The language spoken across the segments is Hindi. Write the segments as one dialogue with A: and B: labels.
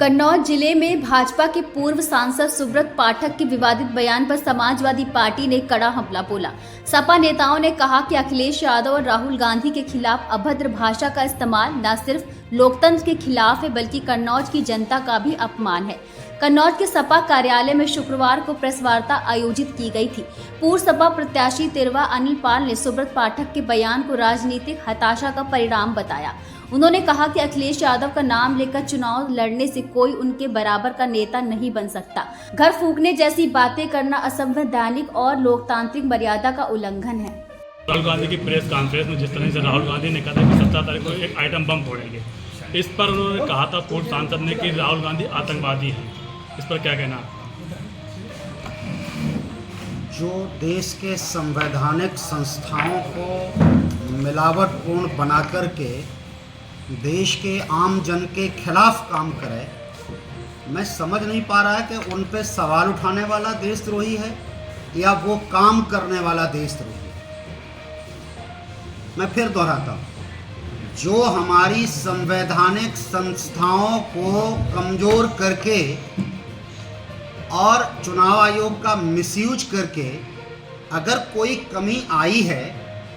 A: कन्नौज जिले में भाजपा के पूर्व सांसद सुब्रत पाठक के विवादित बयान पर समाजवादी पार्टी ने कड़ा हमला बोला। सपा नेताओं ने कहा कि अखिलेश यादव और राहुल गांधी के खिलाफ अभद्र भाषा का इस्तेमाल न सिर्फ लोकतंत्र के खिलाफ है बल्कि कन्नौज की जनता का भी अपमान है। कन्नौज के सपा कार्यालय में शुक्रवार को प्रेस वार्ता आयोजित की गई थी। पूर्व सपा प्रत्याशी तिरवा अनिल पाल ने सुब्रत पाठक के बयान को राजनीतिक हताशा का परिणाम बताया। उन्होंने कहा कि अखिलेश यादव का नाम लेकर चुनाव लड़ने से कोई उनके बराबर का नेता नहीं बन सकता। घर फूंकने जैसी बातें करना असंवैधानिक और लोकतांत्रिक मर्यादा का उल्लंघन है।
B: राहुल गांधी की प्रेस कॉन्फ्रेंस में जिस तरह से राहुल गांधी ने कहा था कि 17 तारीख को एक आइटम बम फोड़ेंगे, इस पर उन्होंने कहा था पूर्व सांसद ने कि राहुल गांधी आतंकवादी हैं। इस पर क्या कहना?
C: जो देश के संवैधानिक संस्थाओं को मिलावटपूर्ण बना करके देश के आम जन के खिलाफ काम करे, मैं समझ नहीं पा रहा है कि उन पे सवाल उठाने वाला देशद्रोही है या वो काम करने वाला देशद्रोही है। मैं फिर दोहराता हूँ, जो हमारी संवैधानिक संस्थाओं को कमज़ोर करके और चुनाव आयोग का मिसयूज करके अगर कोई कमी आई है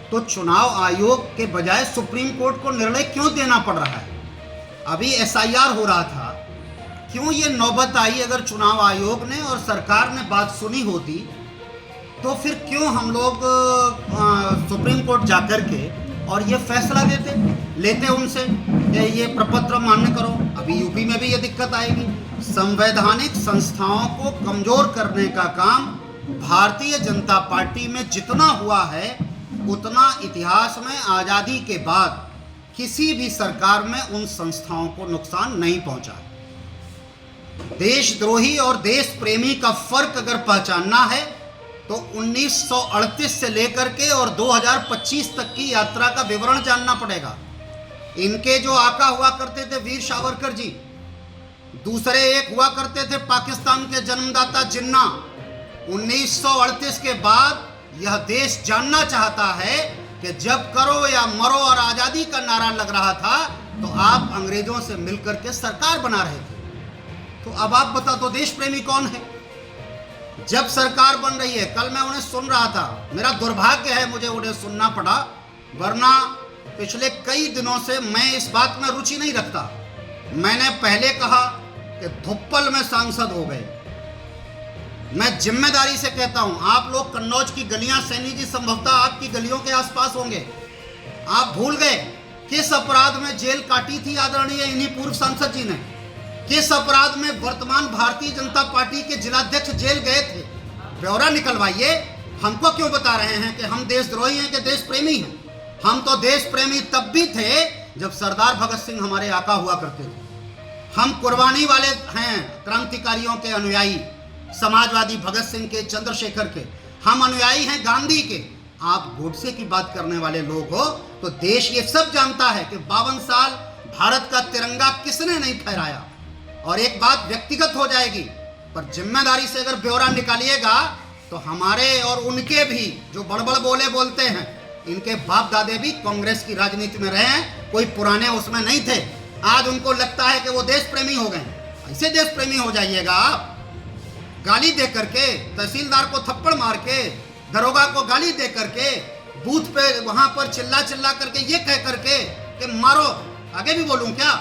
C: तो चुनाव आयोग के बजाय सुप्रीम कोर्ट को निर्णय क्यों देना पड़ रहा है? अभी एसआईआर हो रहा था, क्यों ये नौबत आई? अगर चुनाव आयोग ने और सरकार ने बात सुनी होती तो फिर क्यों हम लोग सुप्रीम कोर्ट जाकर के और ये फैसला लेते उनसे कि ये प्रपत्र मान्य करो। अभी यूपी में भी ये दिक्कत आएगी। संवैधानिक संस्थाओं को कमजोर करने का काम भारतीय जनता पार्टी में जितना हुआ है उतना इतिहास में आज़ादी के बाद किसी भी सरकार में उन संस्थाओं को नुकसान नहीं पहुंचा। देशद्रोही और देश प्रेमी का फर्क अगर पहचानना है तो 1938 से लेकर के और 2025 तक की यात्रा का विवरण जानना पड़ेगा। इनके जो आका हुआ करते थे वीर सावरकर जी, दूसरे एक हुआ करते थे पाकिस्तान के जन्मदाता जिन्ना। 1938 के बाद यह देश जानना चाहता है कि जब करो या मरो और आज़ादी का नारा लग रहा था तो आप अंग्रेजों से मिलकर के सरकार बना रहे थे। तो अब आप बता दो देश प्रेमी कौन है? जब सरकार बन रही है, कल मैं उन्हें सुन रहा था, मेरा दुर्भाग्य है मुझे उन्हें सुनना पड़ा, वरना पिछले कई दिनों से मैं इस बात में रुचि नहीं रखता। मैंने पहले कहा कि धुप्पल में सांसद हो गए। मैं जिम्मेदारी से कहता हूं, आप लोग कन्नौज की गलियां, सैनी जी संभवतः आपकी गलियों के आसपास होंगे। आप भूल गए किस अपराध में जेल काटी थी आदरणीय इन्हीं पूर्व सांसद जी ने? किस अपराध में वर्तमान भारतीय जनता पार्टी के जिलाध्यक्ष जेल गए थे? ब्यौरा निकलवाइए। हमको क्यों बता रहे हैं कि हम देशद्रोही हैं कि देश प्रेमी हैं? हम तो देश प्रेमी तब भी थे जब सरदार भगत सिंह हमारे आका हुआ करते थे। हम कुर्बानी वाले हैं, क्रांतिकारियों के अनुयायी, समाजवादी भगत सिंह के, चंद्रशेखर के। हम अनुयायी हैं गांधी के। आप गोडसे की बात करने वाले लोग हो तो देश ये सब जानता है कि 52 साल भारत का तिरंगा किसने नहीं फहराया। और एक बात व्यक्तिगत हो जाएगी, पर जिम्मेदारी से अगर ब्यौरा निकालिएगा तो हमारे और उनके भी जो बड़बड़ बोले बोलते हैं, इनके बाप दादे भी कांग्रेस की राजनीति में रहे हैं, कोई पुराने उसमें नहीं थे। आज उनको लगता है कि वो देश प्रेमी हो गए। ऐसे देश प्रेमी हो जाइएगा आप? गाली दे करके, तहसीलदार को थप्पड़ मार के, दरोगा को गाली दे करके, बूथ पे वहां पर चिल्ला चिल्ला करके ये कह करके कि मारो। आगे भी बोलूं क्या?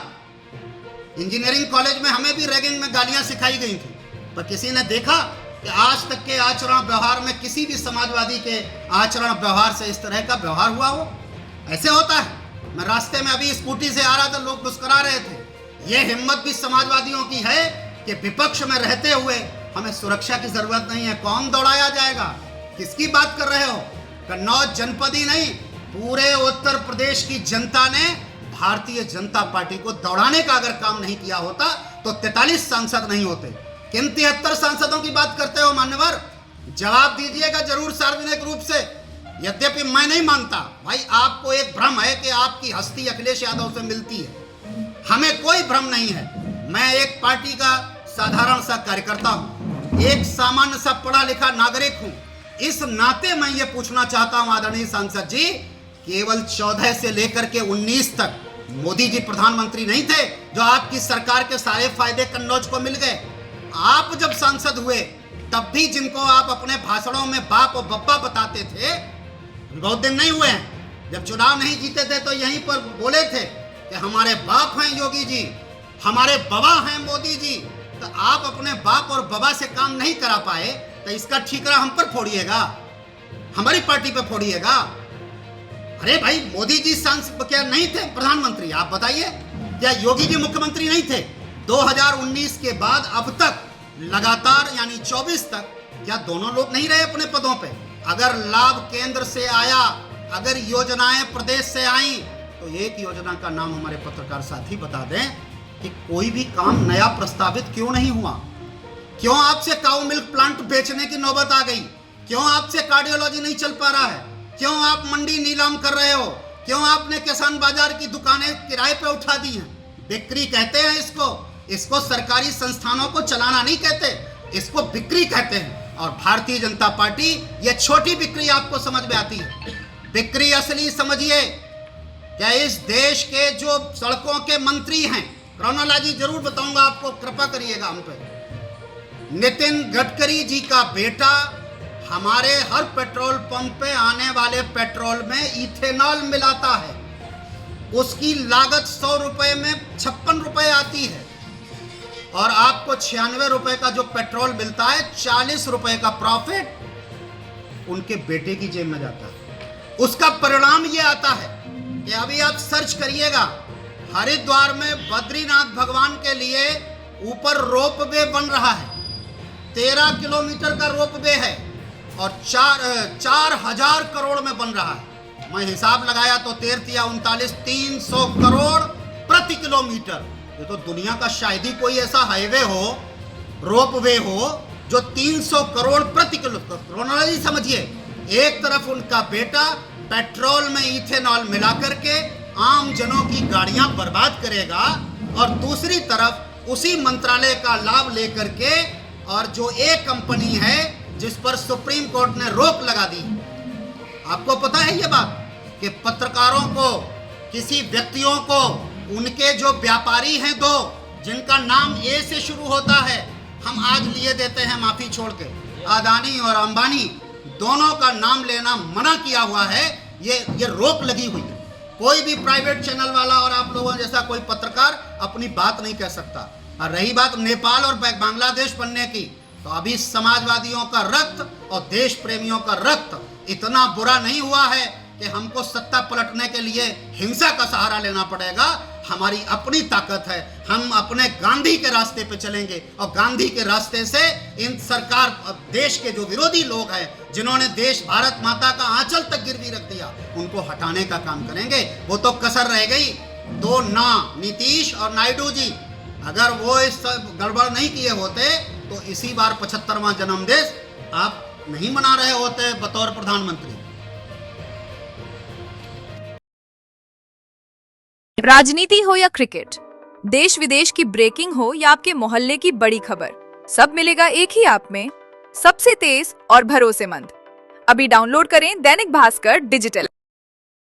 C: इंजीनियरिंग कॉलेज में हमें भी रैगिंग में गालियां सिखाई गई थी, पर किसी ने देखा कि आज तक के आचरण व्यवहार में किसी भी समाजवादी के आचरण व्यवहार से इस तरह का व्यवहार हुआ हो? ऐसे होता है। मैं रास्ते में अभी स्कूटी से आ रहा था, लोग मुस्कुरा रहे थे। ये हिम्मत भी समाजवादियों की है कि विपक्ष में रहते हुए हमें सुरक्षा की जरूरत नहीं है। कौन दौड़ाया जाएगा? किसकी बात कर रहे हो? कन्नौज जनपद ही नहीं, पूरे उत्तर प्रदेश की जनता ने भारतीय जनता पार्टी को दौड़ाने का अगर काम नहीं किया होता तो 43 सांसद नहीं होते। किन 73 सांसदों की बात करते हो मान्यवर? जवाब दीजिएगा जरूर सार्वजनिक रूप से। यद्यपि मैं नहीं मानता भाई, आपको एक भ्रम है कि आपकी हस्ती अखिलेश यादव से मिलती है। हमें कोई भ्रम नहीं है। मैं एक पार्टी का साधारण सा कार्यकर्ता हूं, एक सामान्य सा पढ़ा लिखा नागरिक हूं। इस नाते मैं ये पूछना चाहता हूं आदरणीय सांसद जी, केवल 14 से लेकर के 19 तक मोदी जी प्रधानमंत्री नहीं थे जो आपकी सरकार के सारे फायदे कन्नौज को मिल गए। आप जब सांसद हुए तब भी जिनको आप अपने भाषणों में बाप और बब्बा बताते थे, बहुत दिन नहीं हुए हैं, जब चुनाव नहीं जीते थे तो यहीं पर बोले थे कि हमारे बाप हैं योगी जी, हमारे बाबा हैं मोदी जी। तो आप अपने बाप और बाबा से काम नहीं करा पाए तो इसका ठीकरा हम पर फोड़िएगा, हमारी पार्टी पे फोड़िएगा। अरे भाई, मोदी जी सांसद क्या नहीं थे प्रधानमंत्री? आप बताइए, क्या योगी जी मुख्यमंत्री नहीं थे? 2019 के बाद अब तक लगातार यानी 24 तक क्या दोनों लोग नहीं रहे अपने पदों पे? अगर लाभ केंद्र से आया, अगर योजनाएं प्रदेश से आई, तो एक योजना का नाम हमारे पत्रकार साथी बता दें कि कोई भी काम नया प्रस्तावित क्यों नहीं हुआ? क्यों आपसे काऊ मिल्क प्लांट बेचने की नौबत आ गई? क्यों आपसे कार्डियोलॉजी नहीं चल पा रहा है? क्यों आप मंडी नीलाम कर रहे हो? क्यों आपने किसान बाजार की दुकानें किराए पे उठा दी हैं? बिक्री कहते हैं इसको सरकारी संस्थानों को चलाना नहीं कहते, इसको बिक्री कहते हैं। और भारतीय जनता पार्टी, ये छोटी बिक्री आपको समझ में आती है, बिक्री असली समझिए। क्या इस देश के जो सड़कों के मंत्री हैं, क्रोनोलॉजी जरूर बताऊंगा आपको, कृपा करिएगा हम पे। नितिन गडकरी जी का बेटा हमारे हर पेट्रोल पंप पे आने वाले पेट्रोल में इथेनॉल मिलाता है। उसकी लागत 100 रुपए में 56 रुपए आती है और आपको 96 रुपए का जो पेट्रोल मिलता है, 40 रुपए का प्रॉफिट उनके बेटे की जेब में जाता है। उसका परिणाम ये आता है कि अभी आप सर्च करिएगा, हरिद्वार में बद्रीनाथ भगवान के लिए ऊपर रोपवे बन रहा है, 13 किलोमीटर का रोपवे है और 4,000 करोड़ में बन रहा है। मैं हिसाब लगाया तो 300 करोड़ प्रति किलोमीटर। ये तो दुनिया का शायद ही कोई ऐसा हाईवे हो, रोपवे हो जो 300 करोड़ प्रति किलोमीटर। क्रोनोलॉजी समझिए, एक तरफ उनका बेटा पेट्रोल में इथेनॉल मिला करके आम जनों की गाड़ियां बर्बाद करेगा और दूसरी तरफ उसी मंत्रालय का लाभ लेकर के, और जो एक कंपनी है जिस पर सुप्रीम कोर्ट ने रोक लगा दी। आपको पता है ये बात कि पत्रकारों को, किसी व्यक्तियों को, उनके जो व्यापारी हैं दो जिनका नाम ए से शुरू होता है, हम आज लिए देते हैं माफी छोड़ के, अदानी और अंबानी, दोनों का नाम लेना मना किया हुआ है। ये रोक लगी हुई है। कोई भी प्राइवेट चैनल वाला और आप लोगों जैसा कोई पत्रकार अपनी बात नहीं कह सकता। और रही बात नेपाल और बांग्लादेश बनने की, तो अभी समाजवादियों का रक्त और देश प्रेमियों का रक्त इतना बुरा नहीं हुआ है कि हमको सत्ता पलटने के लिए हिंसा का सहारा लेना पड़ेगा। हमारी अपनी ताकत है, हम अपने गांधी के रास्ते पे चलेंगे और गांधी के रास्ते से इन सरकार, देश के जो विरोधी लोग हैं जिन्होंने देश भारत माता का आंचल तक गिरवी रख दिया, उनको हटाने का काम करेंगे। वो तो कसर रह गई दो ना, नीतीश और नायडू जी। अगर वो इस गड़बड़ नहीं किए होते तो इसी बार 75वां जन्मदिन आप नहीं मना रहे होते बतौर प्रधानमंत्री।
D: राजनीति हो या क्रिकेट, देश विदेश की ब्रेकिंग हो या आपके मोहल्ले की बड़ी खबर, सब मिलेगा एक ही ऐप में, सबसे तेज और भरोसेमंद। अभी डाउनलोड करें दैनिक भास्कर डिजिटल।